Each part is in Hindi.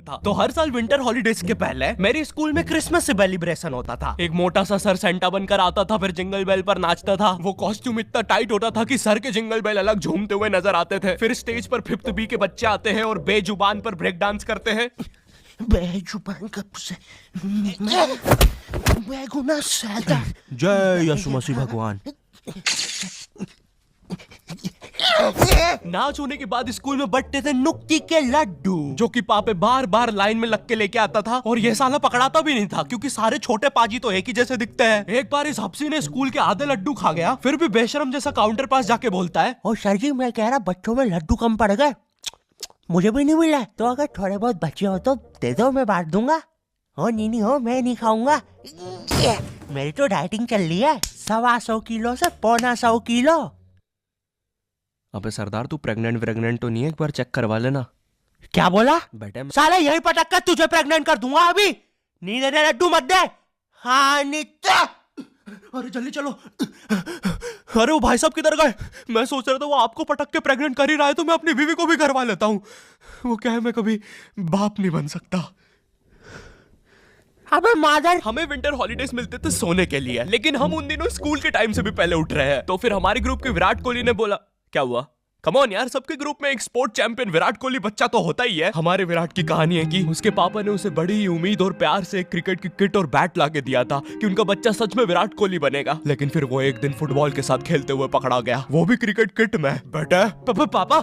था। तो हर साल विंटर हॉलीडेज के पहले मेरे स्कूल में क्रिसमस सेलिब्रेशन होता था। एक मोटा सा सर सेंटा बनकर आता था, फिर जिंगल बेल पर नाचता था। वो कॉस्ट्यूम इतना टाइट होता था कि सर के जिंगल बेल अलग झूमते हुए नजर आते थे। फिर स्टेज पर 5th बी के बच्चे आते हैं और बेजुबान पर ब्रेक डांस करते हैं। बेजुबान कब से? मैं गुना सादा। जय यीशु मसीह भगवान। नाच होने के बाद स्कूल में बंटते थे नुक्ती के लड्डू, जो कि पापे बार बार लाइन में लग के लेके आता था। और ये साला पकड़ाता भी नहीं था, क्योंकि सारे छोटे पाजी तो एक ही जैसे दिखते हैं। एक बार इस हफ्सी ने स्कूल के आधे लड्डू खा गया, फिर भी बेशरम जैसा काउंटर पास जाके बोलता है, और सर जी मैं कह रहा बच्चों में लड्डू कम पड़ गए, मुझे भी नहीं मिला। तो अगर थोड़े बहुत बचे हो तो दे दो, मैं बांट दूंगा। हो नहीं हो, मैं नहीं खाऊंगा। मेरी तो डाइटिंग चल रही है, 125 किलो से 1.25 किलो। अबे सरदार, तू प्रेग्नेंट तो नहीं है? एक बार चेक करवा लेना। क्या बोला बेटे? साला यही पटक कर तुझे प्रेग्नेंट कर दूंगा अभी। नींद दे, लड्डू मत दे। हाँ नित्या, अरे जल्दी चलो। अरे वो भाई साहब किधर गए? मैं सोच रहा था वो आपको पटक के प्रेग्नेंट कर ही रहा है तो मैं अपनी बीवी को भी करवा लेता हूँ। वो क्या है, मैं कभी बाप नहीं बन सकता। अबे मादर, हमें विंटर हॉलीडेज मिलते थे सोने के लिए, लेकिन हम उन दिनों स्कूल के टाइम से भी पहले उठ रहे हैं। तो फिर हमारे ग्रुप के विराट कोहली ने बोला, क्या हुआ? कम ऑन यार, सबके ग्रुप में एक स्पोर्ट चैंपियन विराट कोहली बच्चा तो होता ही है। हमारे विराट की कहानी है कि उसके पापा ने उसे बड़ी ही उम्मीद और प्यार से एक क्रिकेट की किट और बैट ला के दिया था कि उनका बच्चा सच में विराट कोहली बनेगा। लेकिन फिर वो एक दिन फुटबॉल के साथ खेलते हुए पकड़ा गया, वो भी क्रिकेट किट में। बेटा पापा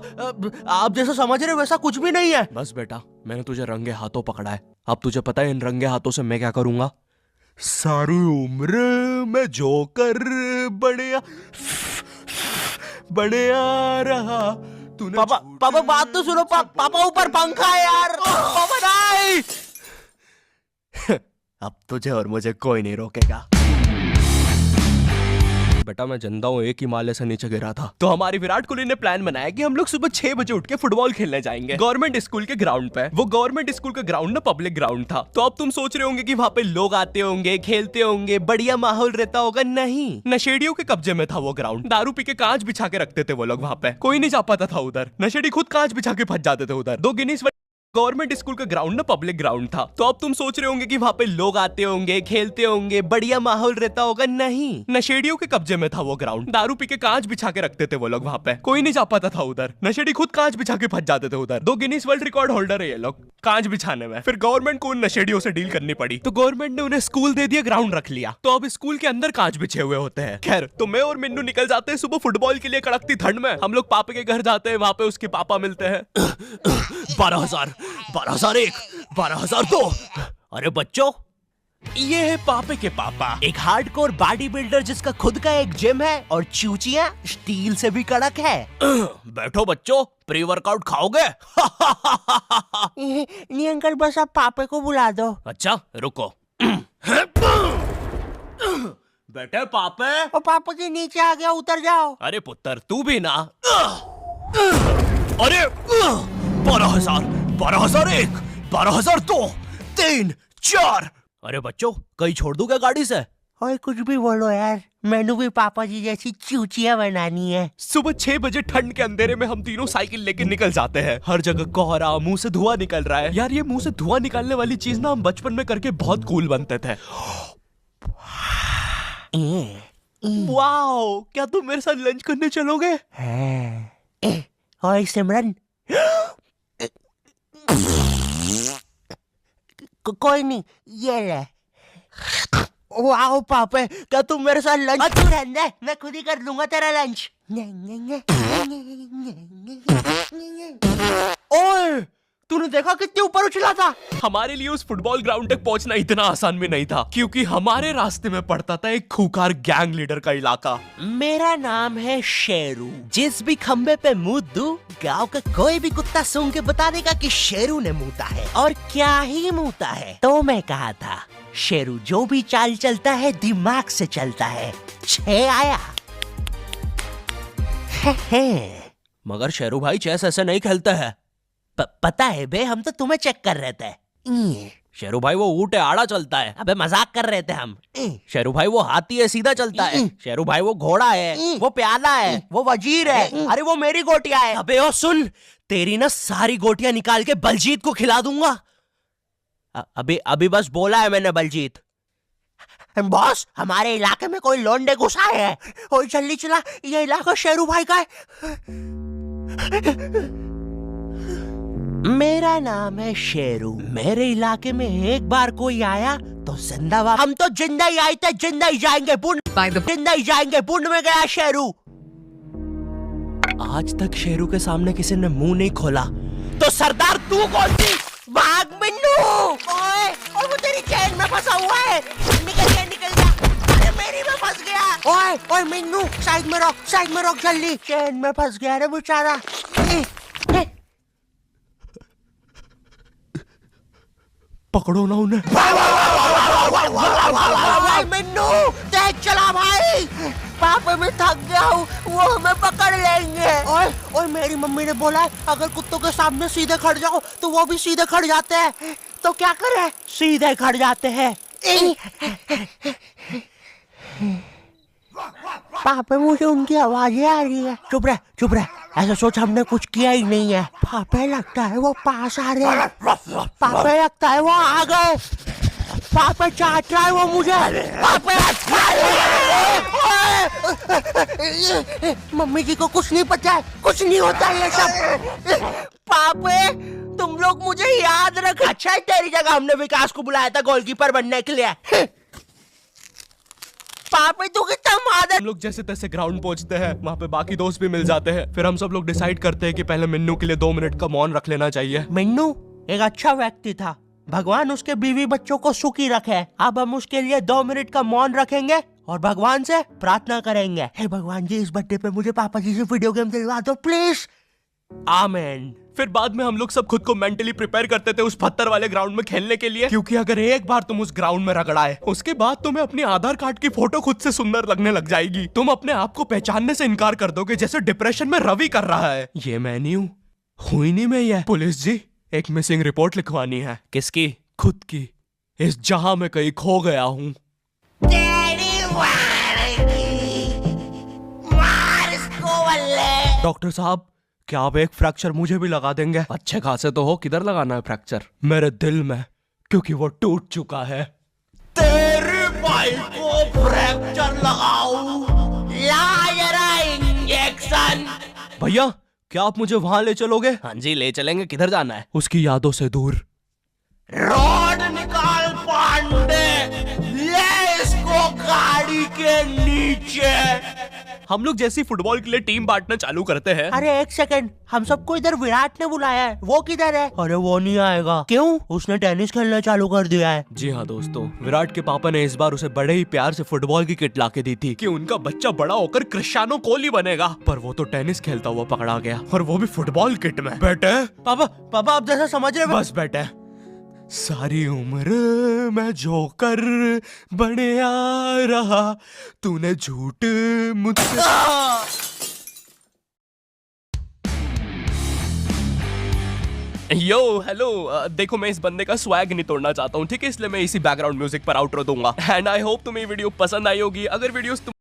आप जैसा समझ रहे हो वैसा कुछ भी नहीं है। बस बेटा, मैंने तुझे रंगे हाथों पकड़ा है। अब तुझे पता है इन रंगे हाथों से मैं क्या करूंगा? सारी उम्र मैं जोकर बढ़िया रहा। पापा बात तो सुनो। पापा ऊपर पंखा है यार। पापा नहीं। अब तुझे और मुझे कोई नहीं रोकेगा। बेटा मैं जिंदा हूँ, एक ही माले से नीचे गिरा था। तो हमारी विराट कोहली ने प्लान बनाया कि हम लोग सुबह 6 बजे उठ के फुटबॉल खेलने जाएंगे गवर्नमेंट स्कूल के ग्राउंड पे। वो गवर्नमेंट स्कूल का ग्राउंड ना पब्लिक ग्राउंड था। तो अब तुम सोच रहे होंगे कि वहाँ पे लोग आते होंगे, खेलते होंगे, बढ़िया माहौल रहता होगा। नहीं, नशेड़ियों के कब्जे में था वो ग्राउंड। दारू पी के कांच बिछा के रखते थे वो लोग वहाँ पे, कोई नहीं जा पाता था उधर। नशेड़ी खुद कांच बिछा के फंस जाते थे उधर। 2 गिनीज गवर्नमेंट स्कूल का ग्राउंड ना पब्लिक ग्राउंड था। तो अब तुम सोच रहे होंगे कि वहाँ पे लोग आते होंगे, खेलते होंगे, बढ़िया माहौल रहता होगा। नहीं, नशेड़ियों के कब्जे में था वो ग्राउंड। दारू पी के कांच बिछा के रखते थे वो लोग वहाँ पे, कोई नहीं जा पाता था उधर। नशेड़ी खुद कांच बिछा के फंस जाते थे उधर। 2 गिनीज वर्ल्ड रिकॉर्ड होल्डर है ये लोग कांच बिछाने में। फिर गवर्नमेंट को उन नशेड़ियों से डील करनी पड़ी, तो गवर्नमेंट ने उन्हें स्कूल दे दिया, ग्राउंड रख लिया। तो अब स्कूल के अंदर कांच बिछे हुए होते हैं। खैर, तो मैं और मिन्नू निकल जाते हैं सुबह फुटबॉल के लिए कड़कती ठंड में। हम लोग पापा के घर जाते हैं, वहाँ पे उसके पापा मिलते हैं। 12,000, 12,001, 12,002। अरे बच्चों, ये है पापे के पापा, एक हार्डकोर बॉडी बिल्डर जिसका खुद का एक जिम है और चूचियां स्टील से भी कड़क है। बैठो बच्चों, प्री वर्कआउट खाओगे? नहीं अंकल, बस आप पापे को बुला दो। अच्छा रुको। बेटे पापे। और पापा के नीचे आ गया, उतर जाओ। अरे पुत्र तू भी ना। अरे 12,000, 12,001, 12,002, 3, 4। अरे बच्चों, कहीं छोड़ दूं क्या गाड़ी से? और कुछ भी बोलो यार, मैंने भी पापा जी जैसी चूचियां बनानी है। सुबह 6 बजे ठंड के अंधेरे में हम तीनों साइकिल लेके निकल जाते हैं। हर जगह कोहरा, मुंह से धुआं निकल रहा है। यार ये मुंह से धुआं निकालने वाली चीज ना हम बचपन में करके बहुत कूल बनते थे। वाओ, क्या तुम मेरे साथ लंच करने चलोगे? और सिमरन, कोई नहीं, ये ले। वाओ पापे, क्या तुम मेरे साथ लंच? तू रहने दे, मैं खुद ही कर लूंगा तेरा लंच। ओए, तूने देखा कितने ऊपर उछला था? हमारे लिए उस फुटबॉल ग्राउंड तक पहुंचना इतना आसान भी नहीं था, क्योंकि हमारे रास्ते में पड़ता था एक खूंखार गैंग लीडर का इलाका। मेरा नाम है शेरू। जिस भी खंबे पे मुंह दूं, गांव का कोई भी कुत्ता सूंघ के बता देगा कि शेरू ने मूता है, और क्या ही मूता है। तो मैं कहा था, शेरू जो भी चाल चलता है दिमाग से चलता है। 6 आया। मगर शेरू भाई चेस ऐसे नहीं खेलते हैं। पता है बे, हम तो तुम्हें चेक कर रहे थे। शेरू भाई वो ऊंट है, आड़ा चलता है। अबे मजाक कर रहे थे हम। शेरू भाई वो हाथी है, सीधा चलता है। शेरू भाई वो घोड़ा है, वो प्यादा है, वो वजीर है। अरे वो मेरी गोटियां है। अबे ओ सुन, तेरी ना सारी गोटियां निकाल के बलजीत को खिला दूंगा। अभी अभी बस बोला है मैंने बलजीत। बॉस, हमारे इलाके में कोई लौंडे घुसा है। ओए जल्दी चला, ये इलाका शेरू भाई का है। मेरा नाम है शेरू। मेरे इलाके में एक बार कोई आया तो जिंदाबाद। हम तो जिंदा ही आए थे, जिंदा ही जाएंगे। जिंदा ही जाएंगे। पुण्य में गया शेरू। आज तक शेरू के सामने किसी ने मुंह नहीं खोला, तो सरदार तू कौन सी? भाग मिन्नू। ओए वो तेरी चैन में फंसा हुआ है। निकल जा। अरे मेरी में फंस गया। ओए मिन्नू, साइड में रोक जल्दी। चैन में फंस गया रे बेचारा। पकड़ो ना उन्हें। मिन्नू तेज चला भाई, पापा मैं थक गया हूँ, वो हमें पकड़ लेंगे। ओए मेरी मम्मी ने बोला है अगर कुत्तों के सामने सीधे खड़ जाओ तो वो भी सीधे खड़ जाते हैं। तो क्या करें? सीधे खड़ जाते हैं। पापा मुझे उनकी आवाजें आ रही है। चुप रह। ऐसा सोच हमने कुछ किया ही नहीं है। पापा लगता है वो पास आ रहे हैं। पापा लगता है वो आ गए। पापा चाट रहा है वो मुझे। मम्मी जी को कुछ नहीं पता है, कुछ नहीं होता ये सब। पापे तुम लोग मुझे याद रख। अच्छा है तेरी जगह हमने विकास को बुलाया था गोलकीपर बनने के लिए। पापे तू कितना मादर। हम लोग जैसे तैसे ग्राउंड पहुंचते हैं, वहाँ पे बाकी दोस्त भी मिल जाते हैं। फिर हम सब लोग डिसाइड करते हैं कि पहले मिन्नू के लिए 2 मिनट का मौन रख लेना चाहिए। मिन्नू एक अच्छा व्यक्ति था, भगवान उसके बीवी बच्चों को सुखी रखे। अब हम उसके लिए 2 मिनट का मौन रखेंगे और भगवान से प्रार्थना करेंगे। हे भगवान जी, इस बर्थडे पे मुझे पापा जी से वीडियो गेम दिलवा दो प्लीज। आमीन। फिर बाद में हम लोग सब खुद को मेंटली प्रिपेयर करते थे उस पत्थर वाले ग्राउंड में खेलने के लिए, क्योंकि अगर एक बार तुम उस ग्राउंड में रगड़ाए, उसके बाद तुम्हें अपनी आधार कार्ड की फोटो खुद से सुंदर लगने लग जाएगी। तुम अपने आप को पहचानने से इनकार कर दोगे, जैसे डिप्रेशन में रवि कर रहा है। ये मैं नहीं हूँ, हुई नहीं मैं ये। पुलिस जी, एक मिसिंग रिपोर्ट लिखवानी है। किसकी? खुद की। इस जहां में कहीं खो गया हूँ। डॉक्टर साहब, क्या आप एक फ्रैक्चर मुझे भी लगा देंगे? अच्छे खासे तो हो, किधर लगाना है फ्रैक्चर? मेरे दिल में, क्योंकि वो टूट चुका है। तेरे भाई को फ्रैक्चर लगाऊं? ला जरा इंजेक्शन। भैया, क्या आप मुझे वहां ले चलोगे? हाँ जी ले चलेंगे। किधर जाना है? उसकी यादों से दूर। रोड निकाल पांडे, ले इसको गाड़ी के नीचे। हम लोग जैसी फुटबॉल के लिए टीम बांटना चालू करते हैं। अरे एक सेकंड, हम सबको इधर विराट ने बुलाया है, वो किधर है? अरे वो नहीं आएगा। क्यों? उसने टेनिस खेलना चालू कर दिया है। जी हाँ दोस्तों, विराट के पापा ने इस बार उसे बड़े ही प्यार से फुटबॉल की किट लाके दी थी कि उनका बच्चा बड़ा होकर क्रिस्टियानो कोहली बनेगा। पर वो तो टेनिस खेलता हुआ पकड़ा गया, और वो भी फुटबॉल किट में। बेटे, पापा आप जैसा समझ रहे। बस बेटे, सारी उम्र मैं जोकर बने आ रहा, तूने झूठ मुझसे। यो हेलो, देखो मैं इस बंदे का स्वैग नहीं तोड़ना चाहता हूँ, ठीक है? इसलिए मैं इसी बैकग्राउंड म्यूजिक पर आउट्रो दूंगा। एंड आई होप तुम्हें वीडियो पसंद आई होगी। अगर वीडियो